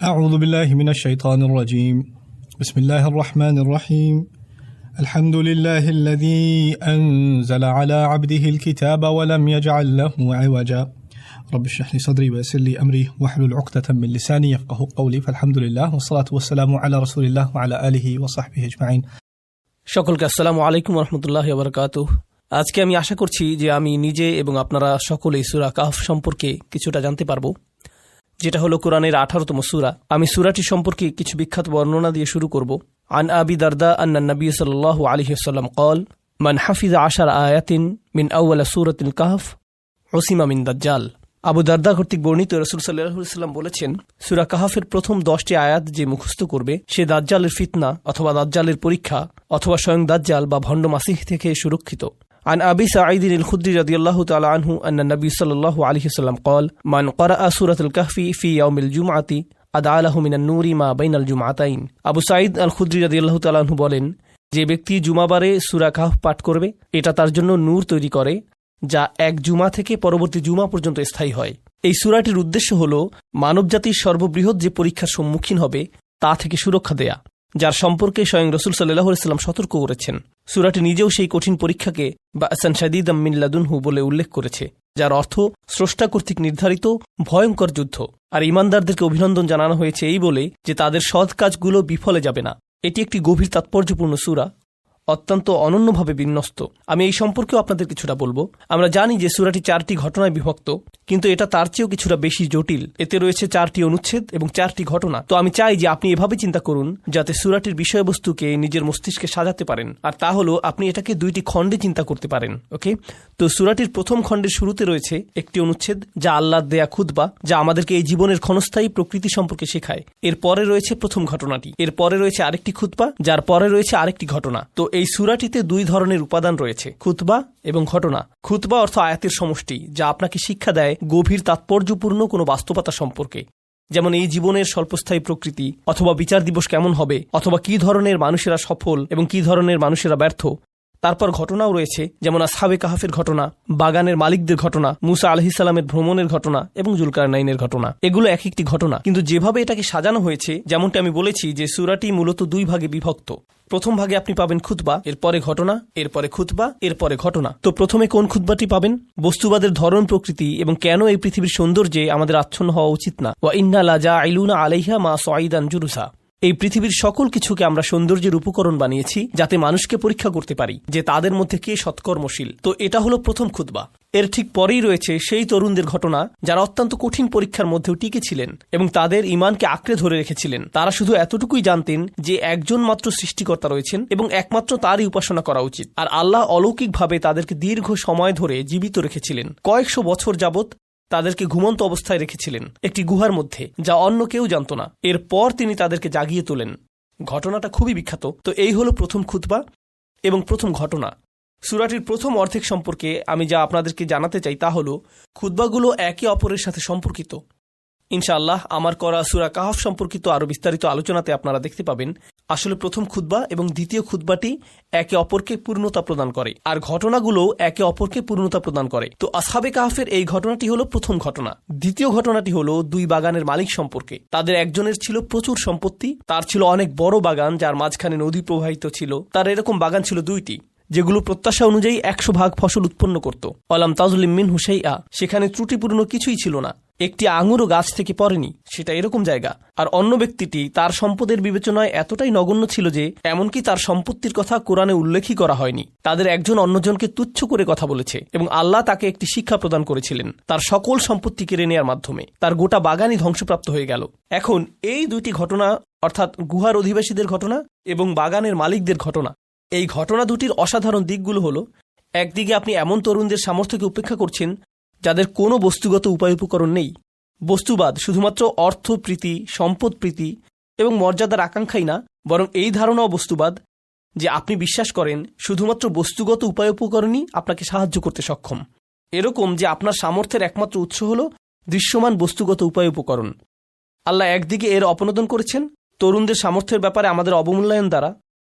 أعوذ بالله من الشيطان الرجيم بسم الله الرحمن الرحيم الحمد لله الذي أنزل على عبده الكتاب ولم يجعل له عوجا رب اشرح لي صدري ويسر لي أمري واحلل عقدة من لساني يفقهوا قولي فالحمد لله والصلاة والسلام على رسول الله وعلى آله وصحبه أجمعين। সকলকে আসসালামু আলাইকুম ওয়া রাহমাতুল্লাহি ওয়া বারাকাতুহু। আজকে আমি আশা করছি যে আমি নিজে এবং আপনারা সকলেই সূরা কাহফ সম্পর্কে কিছুটা জানতে পারবো, যেটা হলো কোরআনের 18তম সূরা। আমি সূরাটি সম্পর্কে কিছু বিখ্যাত বর্ণনা দিয়ে শুরু করব। আন আবি দারদা আন্না নবী সাল্লাল্লাহু আলাইহি ওয়াসাল্লাম قال من حفظ 10 آيات من أول سورة الكهف عصم من دجال। আবু দারদা কর্তৃক বর্ণিত রাসূল সাল্লাল্লাহু আলাইহি ওয়াসাল্লাম বলেছেন, সূরা কাহফের প্রথম 10টি আয়াত যে মুখস্থ করবে সে দাজ্জালের ফিতনা অথবা দাজ্জালের পরীক্ষা অথবা স্বয়ং দাজ্জাল বা ভণ্ড মাসিহ থেকে সুরক্ষিত। عن أبي سعيد الخدري رضي الله تعالى عنه أن النبي صلى الله عليه وسلم قال من قرأ سورة الكهف في يوم الجمعة أدعى له من النور ما بين الجمعتين। আবু সাঈদ আল খুদরি রাদিয়াল্লাহু তাআলা আনহু বলেন, যে ব্যক্তি জুমাবারে সূরা কাহফ পাঠ করবে এটা তার জন্য নূর তৈরি করে যা এক জুমা থেকে পরবর্তী জুমা পর্যন্ত স্থায়ী হয়। এই সূরাটির উদ্দেশ্য হল মানবজাতির সর্ববৃহৎ যে পরীক্ষার সম্মুখীন হবে তা থেকে সুরক্ষা দেয়া, যার সম্পর্কে স্বয়ং রাসূল সাল্লাল্লাহু আলাইহি ওয়াসাল্লাম সতর্ক করেছেন। সূরাটি নিজেও সেই কঠিন পরীক্ষাকে বা'সান শাদীদাম মিন লাদুনহু বলে উল্লেখ করেছে, যার অর্থ স্রষ্টা কর্তৃক নির্ধারিত ভয়ঙ্কর যুদ্ধ। আর ঈমানদারদেরকে অভিনন্দন জানানো হয়েছে এই বলে যে তাদের সৎ কাজগুলো বিফলে যাবে না। এটি একটি গভীর তাৎপর্যপূর্ণ সূরা, অত্যন্ত অনন্যভাবে বিন্যস্ত। আমি এই সম্পর্কেও আপনাদের কিছুটা বলবো। আমরা জানি যে সূরাটি 4টি ঘটনায় বিভক্ত, কিন্তু এটা তার চেয়েও কিছুটা বেশি জটিল। এতে রয়েছে 4টি অনুচ্ছেদ এবং 4টি ঘটনা। তো আমি চাই যে আপনি এভাবে চিন্তা করুন যাতে সূরাটির বিষয়বস্তুকে নিজের মস্তিষ্কে সাজাতে পারেন, আর তা হলো আপনি এটাকে 2টি খণ্ডে চিন্তা করতে পারেন। ওকে, তো সূরাটির প্রথম খণ্ডের শুরুতে রয়েছে একটি অনুচ্ছেদ যা আল্লাহর দেয়া খুতবা, যা আমাদেরকে এই জীবনের ক্ষণস্থায়ী প্রকৃতি সম্পর্কে শেখায়। এর পরে রয়েছে প্রথম ঘটনাটি, এর পরে রয়েছে আরেকটি খুতবা, যার পরে রয়েছে আরেকটি ঘটনা। তো এই সূরাটিতে 2 ধরনের উপাদান রয়েছে, খুতবা এবং ঘটনা। খুতবা অর্থ আয়াতের সমষ্টি, যা আপনাকে শিক্ষা দেয় গভীর তাৎপর্যপূর্ণ কোনো বাস্তবতা সম্পর্কে, যেমন এই জীবনের স্বল্পস্থায়ী প্রকৃতি, অথবা বিচার দিবস কেমন হবে, অথবা কি ধরনের মানুষেরা সফল এবং কি ধরনের মানুষেরা ব্যর্থ। তারপর ঘটনাও রয়েছে, যেমন আসহাবে কাহফের ঘটনা, বাগানের মালিকদের ঘটনা, মুসা আলাইহিস সালামের ভ্রমণের ঘটনা এবং জুলকারনাইনের ঘটনা। এগুলো এক একটি ঘটনা, কিন্তু যেভাবে এটাকে সাজানো হয়েছে, যেমনটা আমি বলেছি যে সূরাটি মূলত 2 ভাগে বিভক্ত। প্রথম ভাগে আপনি পাবেন খুতবা, এরপরে ঘটনা, এরপরে খুতবা, এরপরে ঘটনা। তো প্রথমে কোন খুতবাটি পাবেন? বস্তুবাদের ধরন, প্রকৃতি এবং কেন এই পৃথিবীর সৌন্দর্যে আমাদের আচ্ছন্ন হওয়া উচিত না। ওয়া ইন্না লাজাইলুনা আলাইহা মা সাঈদান জুরুসা। এই পৃথিবীর সকল কিছুকে আমরা সৌন্দর্যের উপকরণ বানিয়েছি যাতে মানুষকে পরীক্ষা করতে পারি যে তাদের মধ্যে কে সৎকর্মশীল। তো এটা হলো প্রথম খুতবা। এর ঠিক পরেই রয়েছে সেই তরুণদের ঘটনা যারা অত্যন্ত কঠিন পরীক্ষার মধ্যেও টিকে ছিলেন এবং তাদের ঈমানকে আঁকড়ে ধরে রেখেছিলেন। তারা শুধু এতটুকুই জানতেন যে একজন মাত্র সৃষ্টিকর্তা রয়েছেন এবং একমাত্র তারই উপাসনা করা উচিত। আর আল্লাহ অলৌকিকভাবে তাদেরকে দীর্ঘ সময় ধরে জীবিত রেখেছিলেন। কয়েকশো বছর যাবৎ তাদেরকে ঘুমন্ত অবস্থায় রেখেছিলেন একটি গুহার মধ্যে, যা অন্য কেউ জানত না। এরপর তিনি তাদেরকে জাগিয়ে তোলেন। ঘটনাটা খুবই বিখ্যাত। তো এই হলো প্রথম খুতবা এবং প্রথম ঘটনা। সূরাটির প্রথম অর্ধেক সম্পর্কে আমি যা আপনাদেরকে জানাতে চাই তা হলো খুতবাগুলো একে অপরের সাথে সম্পর্কিত। ইনশাআল্লাহ আমার করা সূরা কাহফ সম্পর্কিত আরও বিস্তারিত আলোচনাতে আপনারা দেখতে পাবেন আসলে প্রথম খুতবা এবং দ্বিতীয় খুতবাটি একে অপরকে পূর্ণতা প্রদান করে, আর ঘটনাগুলো একে অপরকে পূর্ণতা প্রদান করে। তো আসহাবে কাহফের এই ঘটনাটি হলো প্রথম ঘটনা। দ্বিতীয় ঘটনাটি হলো 2 বাগানের মালিক সম্পর্কে। তাদের একজনের ছিল প্রচুর সম্পত্তি, তার ছিল অনেক বড় বাগান যার মাঝখানে নদী প্রবাহিত ছিল। তার এরকম বাগান ছিল 2টি, যেগুলো প্রত্যাশা অনুযায়ী 100 ভাগ ফসল উৎপন্ন করত। অলাম তাজলিম মিনহু শাইআ, সেখানে ত্রুটিপূর্ণ কিছুই ছিল না, একটি আঙুরও গাছ থেকে পড়েনি, সেটা এরকম জায়গা। আর অন্য ব্যক্তিটি তার সম্পদের বিবেচনায় এতটাই নগণ্য ছিল যে এমনকি তার সম্পত্তির কথা কোরআনে উল্লেখই করা হয়নি। তাদের একজন অন্যজনকে তুচ্ছ করে কথা বলেছে এবং আল্লাহ তাকে একটি শিক্ষা প্রদান করেছিলেন তার সকল সম্পত্তি কেড়ে নেওয়ার মাধ্যমে। তার গোটা বাগানই ধ্বংসপ্রাপ্ত হয়ে গেল। এখন এই 2টি ঘটনা, অর্থাৎ গুহার অধিবাসীদের ঘটনা এবং বাগানের মালিকদের ঘটনা, এই ঘটনা 2টির অসাধারণ দিকগুলো হলো, একদিকে আপনি এমন তরুণদের সামর্থ্যকে উপেক্ষা করছেন যাদের কোনো বস্তুগত উপায় উপকরণ নেই। বস্তুবাদ শুধুমাত্র অর্থ প্রীতি, সম্পদ প্রীতি এবং মর্যাদার আকাঙ্ক্ষাই না, বরং এই ধারণাও বস্তুবাদ যে আপনি বিশ্বাস করেন শুধুমাত্র বস্তুগত উপায় উপকরণই আপনাকে সাহায্য করতে সক্ষম। এরকম যে আপনার সামর্থ্যের একমাত্র উৎস হল দৃশ্যমান বস্তুগত উপায় উপকরণ। আল্লাহ একদিকে এর অপনোদন করেছেন তরুণদের সামর্থ্যের ব্যাপারে আমাদের অবমূল্যায়ন দ্বারা।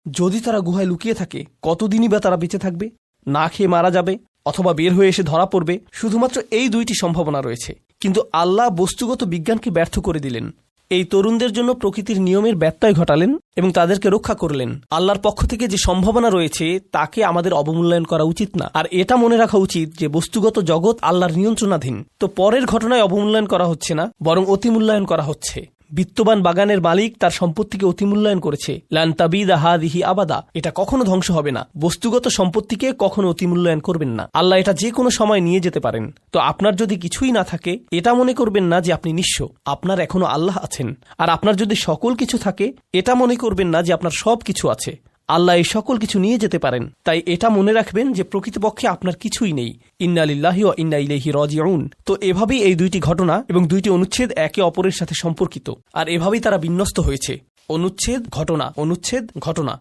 যদি তারা গুহায় লুকিয়ে থাকে, কতদিনই বা তারা বেঁচে থাকবে? না খেয়ে মারা যাবে অথবা বের হয়ে এসে ধরা পড়বে। শুধুমাত্র এই 2টি সম্ভাবনা রয়েছে। কিন্তু আল্লাহ বস্তুগত বিজ্ঞানকে ব্যর্থ করে দিলেন। এই তরুণদের জন্য প্রকৃতির নিয়মের ব্যত্যয় ঘটালেন এবং তাদেরকে রক্ষা করলেন। আল্লাহর পক্ষ থেকে যে সম্ভাবনা রয়েছে তাকে আমাদের অবমূল্যায়ন করা উচিত না। আর এটা মনে রাখা উচিত যে বস্তুগত জগৎ আল্লাহর নিয়ন্ত্রণাধীন। তো পরের ঘটনায় অবমূল্যায়ন করা হচ্ছে না, বরং অতিমূল্যায়ন করা হচ্ছে। বিত্তবান বাগানের মালিক তার সম্পত্তিকে অতিমূল্যায়ন করেছে। লান তাবিদা হাদিহি আবাদা, এটা কখনো ধ্বংস হবে না। বস্তুগত সম্পত্তিকে কখনো অতিমূল্যায়ন করবেন না। আল্লাহ এটা যে কোনো সময় নিয়ে যেতে পারেন। তো আপনার যদি কিছুই না থাকে, এটা মনে করবেন না যে আপনি নিঃস্ব। আপনার এখনো আল্লাহ আছেন। আর আপনার যদি সকল কিছু থাকে, এটা মনে করবেন না যে আপনার সব কিছু আছে। আল্লাহ এই সকল কিছু নিয়ে যেতে পারেন। তাই এটা মনে রাখবেন যে প্রকৃতপক্ষে আপনার কিছুই নেই। ইন্না লিল্লাহি ওয়া ইন্না ইলাইহি রাজিউন। তো এভাবেই এই দুইটি ঘটনা এবং দুইটি অনুচ্ছেদ একে অপরের সাথে সম্পর্কিত, আর এভাবেই তারা বিন্যস্ত হয়েছে। অনুচ্ছেদ, ঘটনা, অনুচ্ছেদ, ঘটনা।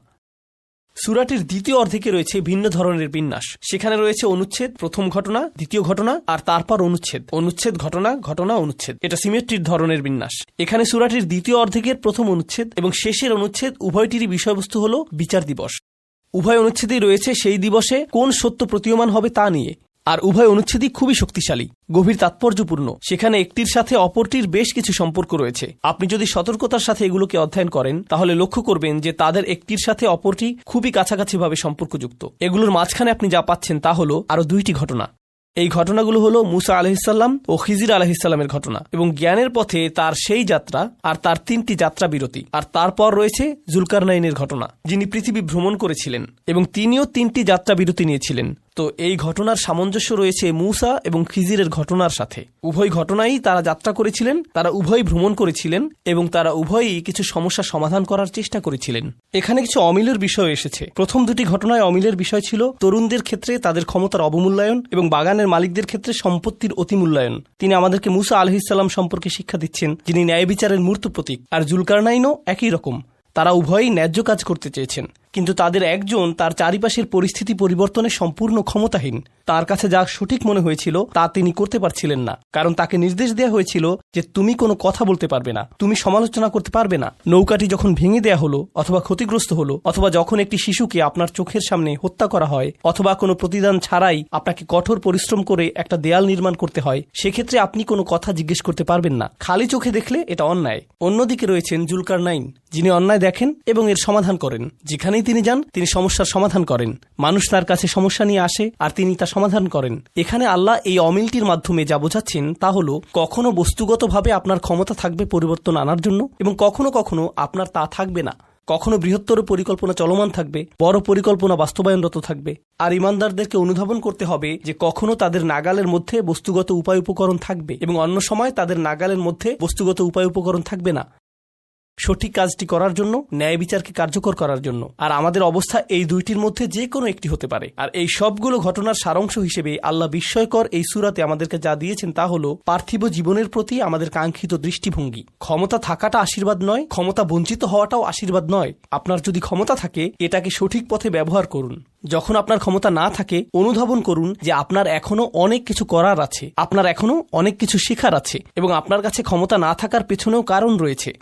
সূরাটির দ্বিতীয় অর্ধেকে রয়েছে ভিন্ন ধরনের বিন্যাস। সেখানে রয়েছে অনুচ্ছেদ, প্রথম ঘটনা, দ্বিতীয় ঘটনা, আর তারপর অনুচ্ছেদ, অনুচ্ছেদ, ঘটনা, ঘটনা, অনুচ্ছেদ। এটা সিমেট্রির ধরনের বিন্যাস। এখানে সূরাটির দ্বিতীয় অর্ধেকের প্রথম অনুচ্ছেদ এবং শেষের অনুচ্ছেদ উভয়টিরই বিষয়বস্তু হল বিচার দিবস। উভয় অনুচ্ছেদেই রয়েছে সেই দিবসে কোন সত্য প্রতীয়মান হবে তা নিয়ে। আর উভয় অনুচ্ছেদই খুবই শক্তিশালী, গভীর তাৎপর্যপূর্ণ। সেখানে একটির সাথে অপরটির বেশ কিছু সম্পর্ক রয়েছে। আপনি যদি সতর্কতার সাথে এগুলোকে অধ্যয়ন করেন, তাহলে লক্ষ্য করবেন যে তাদের একটির সাথে অপরটি খুবই কাছাকাছিভাবে সম্পর্কযুক্ত। এগুলোর মাঝখানে আপনি যা পাচ্ছেন তা হলো আরো দুইটি ঘটনা। এই ঘটনাগুলো হলো মুসা আলাইহিসসালাম ও খিজির আলাইহিসসালামের ঘটনা এবং জ্ঞানের পথে তার সেই যাত্রা আর তার 3টি যাত্রা বিরতি। আর তারপর রয়েছে জুলকারনাইনের ঘটনা, যিনি পৃথিবী ভ্রমণ করেছিলেন এবং তিনিও 3টি যাত্রা বিরতি নিয়েছিলেন। তো এই ঘটনার সামঞ্জস্য রয়েছে মুসা এবং খিজিরের ঘটনার সাথে। উভয় ঘটনাই তারা যাত্রা করেছিলেন, তারা উভয় ভ্রমণ করেছিলেন এবং তারা উভয়ই কিছু সমস্যা সমাধান করার চেষ্টা করেছিলেন। এখানে কিছু অমিলের বিষয় এসেছে। প্রথম দুটি ঘটনায় অমিলের বিষয় ছিল তরুণদের ক্ষেত্রে তাদের ক্ষমতার অবমূল্যায়ন এবং বাগানের মালিকদের ক্ষেত্রে সম্পত্তির অতিমূল্যায়ন। তিনি আমাদেরকে মুসা আলাইহিসসালাম সম্পর্কে শিক্ষা দিচ্ছেন, যিনি ন্যায় বিচারের মূর্ত প্রতীক। আর জুলকারনাইনও একই রকম। তারা উভয়ই ন্যায্য কাজ করতে চেয়েছেন, কিন্তু তাদের একজন তার চারিপাশের পরিস্থিতি পরিবর্তনে সম্পূর্ণ ক্ষমতাহীন। তার কাছে যা সঠিক মনে হয়েছিল তা তিনি করতে পারছিলেন না, কারণ তাকে নির্দেশ দেওয়া হয়েছিল যে তুমি কোনো কথা বলতে পারবে না, তুমি সমালোচনা করতে পারবে না। নৌকাটি যখন ভেঙে দেয়া হলো অথবা ক্ষতিগ্রস্ত হলো, অথবা যখন একটি শিশুকে আপনার চোখের সামনে হত্যা করা হয়, অথবা কোনো প্রতিদান ছাড়াই আপনাকে কঠোর পরিশ্রম করে একটা দেয়াল নির্মাণ করতে হয়, সেক্ষেত্রে আপনি কোনো কথা জিজ্ঞেস করতে পারবেন না। খালি চোখে দেখলে এটা অন্যায়। অন্যদিকে রয়েছেন জুলকারনাইন, যিনি অন্যায় দেখেন এবং এর সমাধান করেন। যেখানেই তিনি যান তিনি সমস্যার সমাধান করেন। মানুষ তার কাছে সমস্যা নিয়ে আসে আর তিনি তা সমাধান করেন। এখানে আল্লাহ এই অমিলটির মাধ্যমে যা বোঝাচ্ছেন তা হলো, কখনো বস্তুগতভাবে আপনার ক্ষমতা থাকবে পরিবর্তন আনার জন্য এবং কখনো কখনো আপনার তা থাকবে না। কখনো বৃহত্তর পরিকল্পনা চলমান থাকবে, বড় পরিকল্পনা বাস্তবায়নরত থাকবে। আর ইমানদারদেরকে অনুধাবন করতে হবে যে কখনো তাদের নাগালের মধ্যে বস্তুগত উপায় উপকরণ থাকবে এবং অন্য সময় তাদের নাগালের মধ্যে বস্তুগত উপায় উপকরণ থাকবে না, সঠিক কাজটি করার জন্য, ন্যায় বিচারকে কার্যকর করার জন্য। আর আমাদের অবস্থা এই দুইটির মধ্যে যে কোনো একটি হতে পারে। আর এই সবগুলো ঘটনার সারাংশ হিসেবে আল্লাহ বিস্ময়কর এই সূরাতে আমাদেরকে যা দিয়েছেন তা হলো পার্থিব জীবনের প্রতি আমাদের কাঙ্ক্ষিত দৃষ্টিভঙ্গি। ক্ষমতা থাকাটা আশীর্বাদ নয়, ক্ষমতা বঞ্চিত হওয়াটাও আশীর্বাদ নয়। আপনার যদি ক্ষমতা থাকে, এটাকে সঠিক পথে ব্যবহার করুন। যখন আপনার ক্ষমতা না থাকে, অনুধাবন করুন যে আপনার এখনো অনেক কিছু করার আছে, আপনার এখনো অনেক কিছু শেখার আছে এবং আপনার কাছে ক্ষমতা না থাকার পেছনেও কারণ রয়েছে।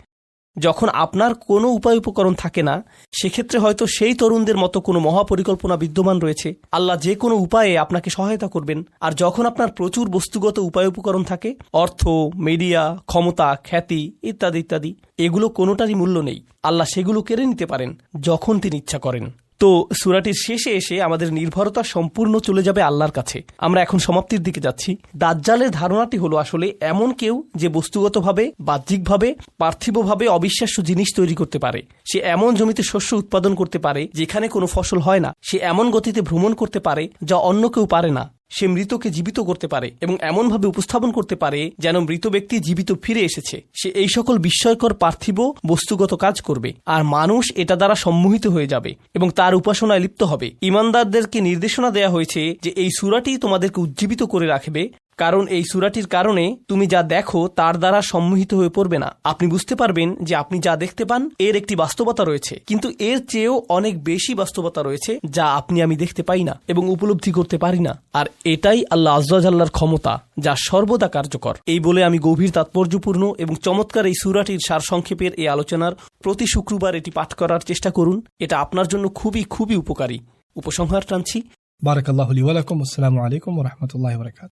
যখন আপনার কোনো উপায় উপকরণ থাকে না, সেক্ষেত্রে হয়তো সেই তরুণদের মতো কোনো মহাপরিকল্পনা বিদ্যমান রয়েছে। আল্লাহ যে কোনো উপায়ে আপনাকে সহায়তা করবেন। আর যখন আপনার প্রচুর বস্তুগত উপায় উপকরণ থাকে, অর্থ, মিডিয়া, ক্ষমতা, খ্যাতি ইত্যাদি ইত্যাদি, এগুলো কোনোটারই মূল্য নেই। আল্লাহ সেগুলো কেড়ে নিতে পারেন যখন তিনি ইচ্ছা করেন। তো সূরাটির শেষে এসে আমাদের নির্ভরতা সম্পূর্ণ চলে যাবে আল্লাহর কাছে। আমরা এখন সমাপ্তির দিকে যাচ্ছি। দাজ্জালের ধারণাটি হলো আসলে এমন কেউ যে বস্তুগতভাবে, বাহ্যিকভাবে, পার্থিবভাবে অবিশ্বাস্য জিনিস তৈরি করতে পারে। সে এমন জমিতে শস্য উৎপাদন করতে পারে যেখানে কোনো ফসল হয় না। সে এমন গতিতে ভ্রমণ করতে পারে যা অন্য কেউ পারে না। সে মৃতকে জীবিত করতে পারে এবং এমনভাবে উপস্থাপন করতে পারে যেন মৃত ব্যক্তি জীবিত ফিরে এসেছে। সে এই সকল বিস্ময়কর পার্থিব বস্তুগত কাজ করবে আর মানুষ এটা দ্বারা সম্মোহিত হয়ে যাবে এবং তার উপাসনায় লিপ্ত হবে। ঈমানদারদেরকে নির্দেশনা দেয়া হয়েছে যে এই সূরাটি তোমাদেরকে উজ্জীবিত করে রাখবে, কারণ এই সূরাটির কারণে তুমি যা দেখো তার দ্বারা সম্মোহিত হয়ে পড়বে না। আপনি বুঝতে পারবেন যে আপনি যা দেখতে পান এর একটি বাস্তবতা রয়েছে, কিন্তু এর চেয়েও অনেক বেশি বাস্তবতা রয়েছে যা আমি দেখতে পাই না এবং উপলব্ধি করতে পারি না। আর এটাই আল্লাহ আয্যা ওয়া জাল্লার ক্ষমতা, যা সর্বদা কার্যকর। এই বলে আমি গভীর তাৎপর্যপূর্ণ এবং চমৎকার এই সূরাটির সারসংক্ষেপের এই আলোচনার প্রতি শুক্রবার এটি পাঠ করার চেষ্টা করুন। এটা আপনার জন্য খুবই খুবই উপকারী। উপসংহার টানছি। বারাকাল্লাহু লি ওয়া লাকুম। আসসালামু আলাইকুম ওয়া রাহমাতুল্লাহি ওয়া বারাকাতুহু।